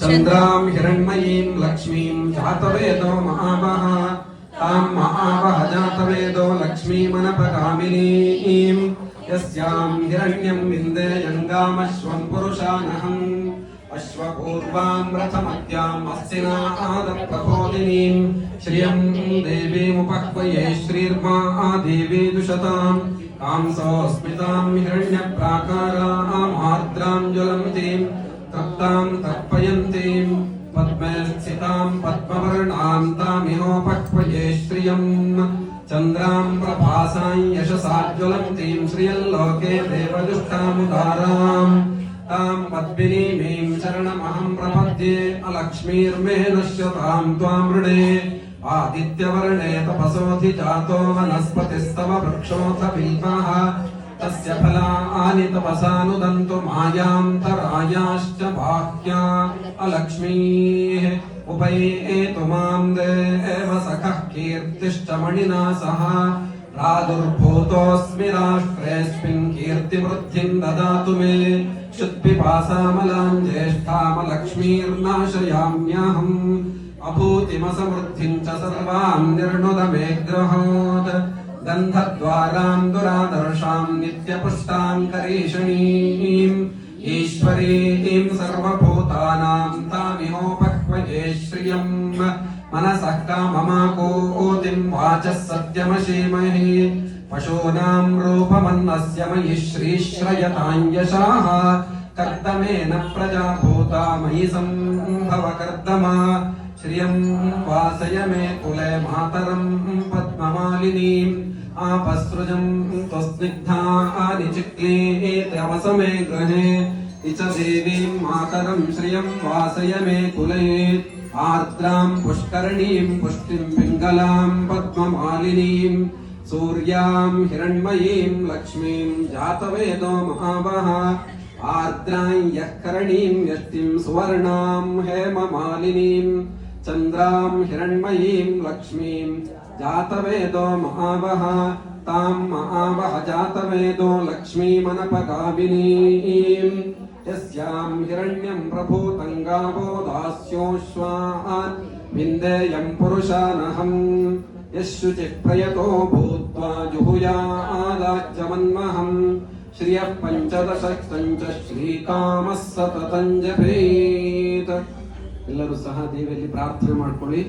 चन्द्रां हिरण्मयीं लक्ष्मीं जातवेदो महावः तां महावः जातवेदो लक्ष्मीमनपगामिनीं यस्यां हिरण्यं विन्देयङ्गामश्वं पुरुषानहम् अश्वपूर्वां रथमद्याम् अस्तिना आदप्रबोधिनीं श्रियं देवीमुपह्वये श्रीर्मा देवी दुशताम् कांसोऽस्मितां हिरण्यप्राकाराम् आर्द्रां ज्वलन्तीं तप्तां तर्पयन्तीं पद्मे स्थितां पद्मवर्णां तामिहोपह्वये श्रियं चन्द्रां प्रभासां यशसा ज्वलन्तीं श्रियल्लोके देवदुष्टामुदाराम् तां पद्मिनीमीं शरणमहं प्रपद्ये अलक्ष्मीर्मे नश्यतां त्वां वृणे आदित्यवर्णे तपसोऽधिजातो वनस्पतिस्तव वृक्षोऽथ बिल्वः तस्य फलानि तपसानुदन्तु मायान्तरायाश्च बाह्या अलक्ष्मीः उपैतु मां देव सखः कीर्तिश्च मणिना सह प्रादुर्भूतोऽस्मि राष्ट्रेऽस्मिन् कीर्तिवृद्धिं ददातु मे क्षुत्पिपासामलां ज्येष्ठामलक्ष्मीर्नाशयाम्यहम् अभूतिमसमृद्धिं च सर्वां निर्णुदमे ग्रहात् गन्धद्वारां दुरादर्शां नित्यपुष्टां करीषणीं ईश्वरीं सर्वभूतानां तामिहोपह्वये श्रियं मनसः काममाकोतिं वाचः सत्यमशीमहि पशूनां रूपमन्नस्य मयि श्रीश्रयतां यशाः कर्दमेन प्रजा भूता मयि सम्भव कर्दमा श्रियं वासय मे कुले मातरं पद्ममालिनीम् आपसृजं त्वस्निग्धानि चिक्लीत्यवसमे गृहे इच देवीं मातरं श्रियं वासय मे कुले आर्द्रां पुष्करणीं पुष्टिं पिङ्गलां पद्ममालिनीं सूर्यां हिरण्मयीं लक्ष्मीं जातवेदो महावः आर्द्रां यःकरणीं यष्टिं सुवर्णां हेममालिनीं चन्द्रां हिरण्मयीं लक्ष्मीं जातवेदो महावः तां महावः जातवेदो लक्ष्मीमनपगामिनीं यस्यां हिरण्यं प्रभूतं गावो दास्योऽश्वान् विन्देयं पुरुषानहम् यशुचिः प्रयतो भूत्वा जुहुयादाज्यमन्महम् श्रियः पञ्चदशक्तञ्च ಶ್ರೀಕಾಮಃ ಸತತಂ ಜಪೇತ್। ಎಲ್ಲರೂ ಸಹ ದೇವಿಯಲ್ಲಿ ಪ್ರಾರ್ಥನೆ ಮಾಡ್ಕೊಳ್ಳಿ।